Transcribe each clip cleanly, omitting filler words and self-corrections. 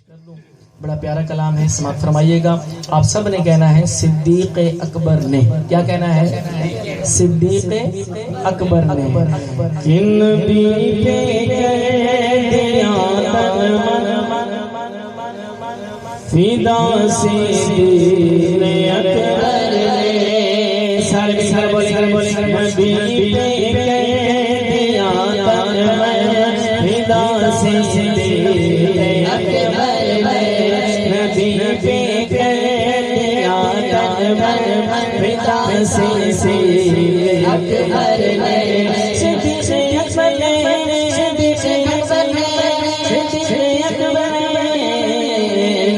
बड़ा प्यारा कलाम है, समाप्त फरमाइएगा। आप सब ने कहना है सिद्दीक अकबर ने। क्या कहना है? सिद्दीक अकबर ने। किन भी पे दिया तन मन फिदा सिद्दीक अकबर ने। सारे बोले नबी पे दिया तन मन फिदा सिद्दीक अकबर ने। नबी पे दिया तन मन फिदा सिद्दीक अकबर ने। सिद्दीक अकबर ने, सिद्दीक अकबर ने, सिद्दीक अकबर ने।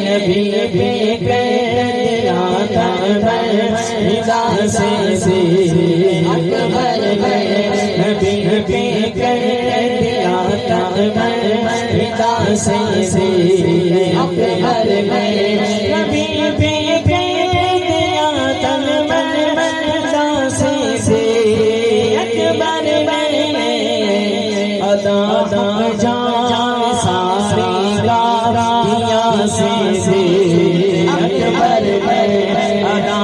नबी पे दिया तन मन फिदा सिद्दीक अकबर ने। नबी पे दिया तन मन फिदा सिद्दीक अकबर ने। नबी पे दिया तन मन फिदा सिद्दीक अकबर ने। अदा जान सारी गारियां सिद्दीक अकबर ने। अदा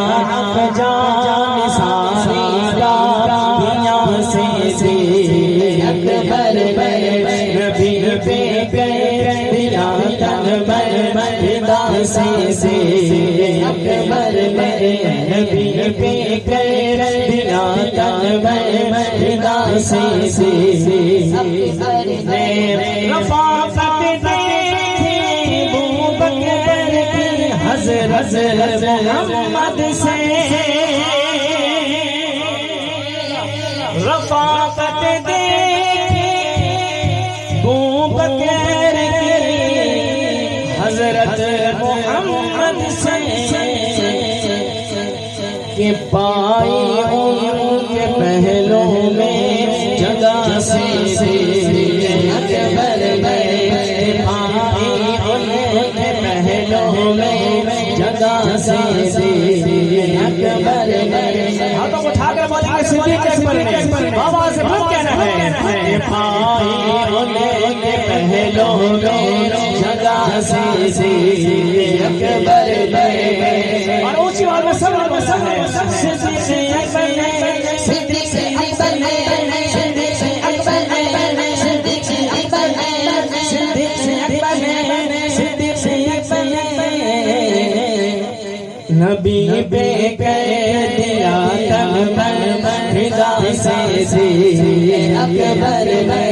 जान सारी गारियां सिद्दीक अकबर ने। नबी पे दिया तन मन फिदा सिद्दीक अकबर ने। नबी पे दिया तन मन फिदा सिद्दीक अकबर ने। रफ़ाक़त देखी अबू बकर की हज़रत मोहम्मद से। रफ़ाक़त देखी अबू बकर की हज़रत मोहम्मद से। के पाई उनके पहलों में जगह सिद्दीक अकबर ने। पाई उनके पहलों में जगह सिद्दीक अकबर ने। हाथों को उठाकर बोलेंगे सिद्दीक अकबर ने। बाबा से बहुत कहना है। पाई उनके पहलों में जगह सिद्दीक अकबर ने। और ऊंची आवाज में सब है सिद्दीक अकबर ने, सिद्दीक अकबर ने, सिद्दीक अकबर ने, सिद्दीक अकबर ने, सिद्दीक अकबर ने, सिद्दीक अकबर ने। नबी पे दिया तन मन फिदा सिद्दीक अकबर ने।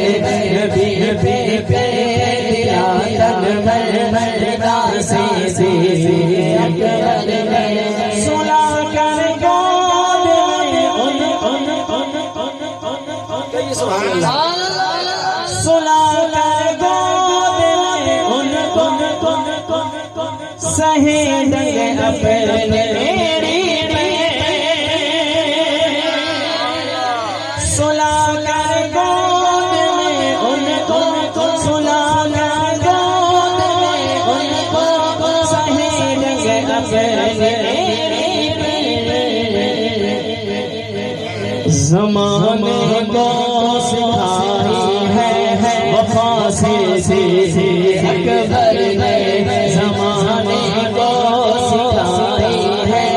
नबी पे दिया तन मन फिदा सिद्दीक अकबर ने। सुला कर गोद में सुला कर गोद में सहेजेंगे अपने मेरी पे। सुला कर गोद में उनको, सुला कर गोद में उनको सहेजेंगे अपने। ज़माने को सिखाई है वफ़ा सिद्दीक अकबर ने। ज़माने को सिखाई है,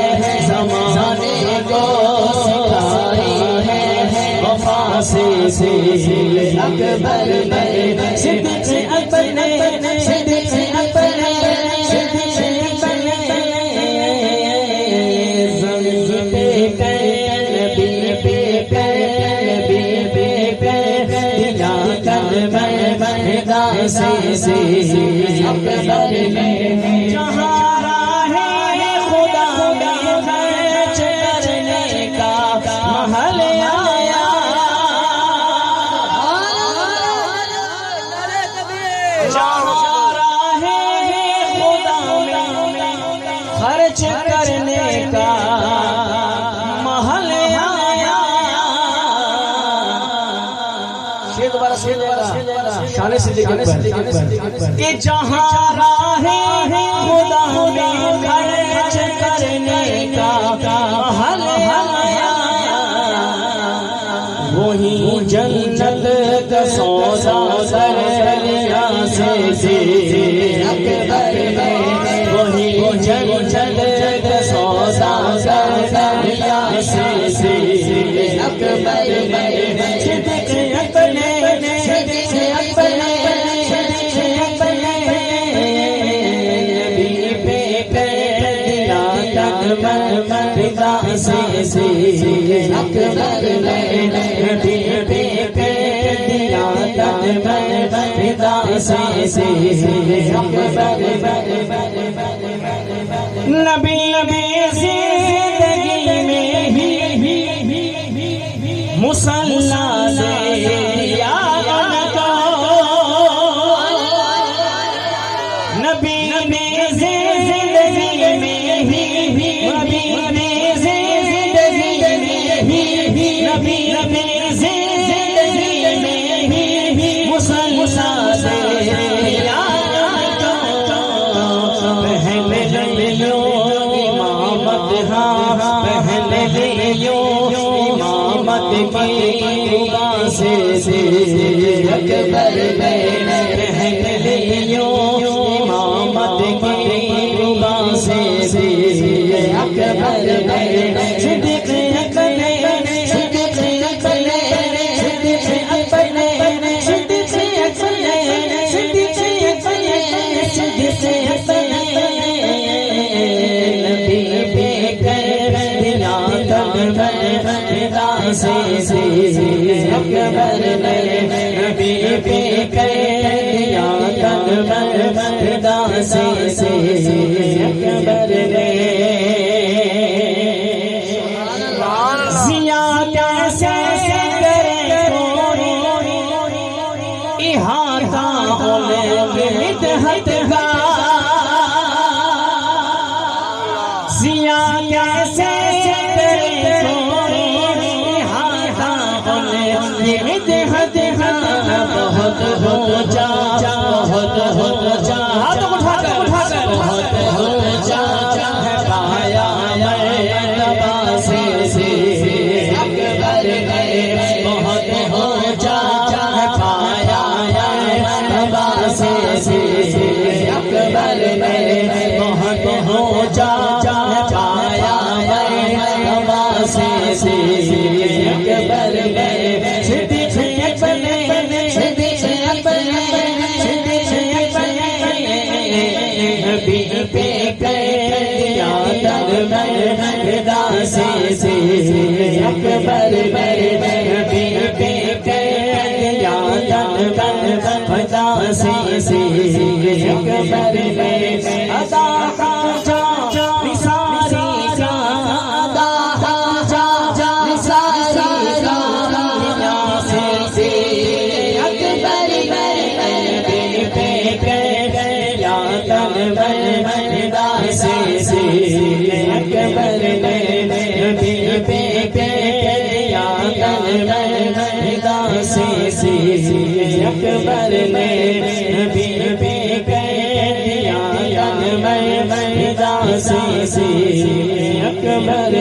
ज़माने को सिखाई है वफ़ा सिद्दीक अकबर ने। सिद्दीक अकबर ने, सिद्दीक अकबर ने, सिद्दीक अकबर ने। ज़मीन पे नबी पे दिया तन मन फिदा सिद्दीक अकबर ने। जहाँ राहे खुदा में खर्च करने का महल आया। जहाँ राहे खुदा में खर्च करने का महल आया। शान सिद्दीक अकबर के। जहाँ राहे खुदा में खर्च करने का महल आया। वही जन्नत का सौदा कर लिया सिद्दीक अकबर जन्नत सौदा करया से अकबर सिद्दीक़ अपने नबी पे कर दिया तन मन फिदा से अकबर नबी पे कर दिया तन मन फिदा से अकबर नबी जिंदगी में ही मुसल्ला दे दिया उनको नबी जिंदगी में ही नबी जिंदगी में ही नबी जिंदगी में ही मुसल्ला दे दिया पहले लियो इमामत की दुआ से अकबर पहले लियो इमामत की दुआ से अकबर सिद्दीक़ अपने सिद्दीक़ अपने सिद्दीक़ अपने सिद्दीक़ अपने सिद्दीक़ अपने सिद्दीक़ अपने से अकबर नबी पे कर दिया तन मन फिदा से अकबर जिया कैसे करे इहाता होने मिदहत का जिया कैसे बहुत हो जा बहुत हो जा हाथ उठाकर बहुत हो जा पाया मैं तबा से अकबर बहुत हो जा पाया मैं तबा से अकबर बहुत हो जा पाया मैं तबा से अकबर नबी पे कर दिया तन मन फिदा से अकबर नबी पे कर दिया तन मन फिदा से अकबर अदा खाजा निसारी का अदा खाजा निसारी का से अकबर नबी पे कर दिया तन फिदा से अकबर नबी पे कर दिया तन फिदा से अकबर नबी पे कर दिया तन फिदा से अकबर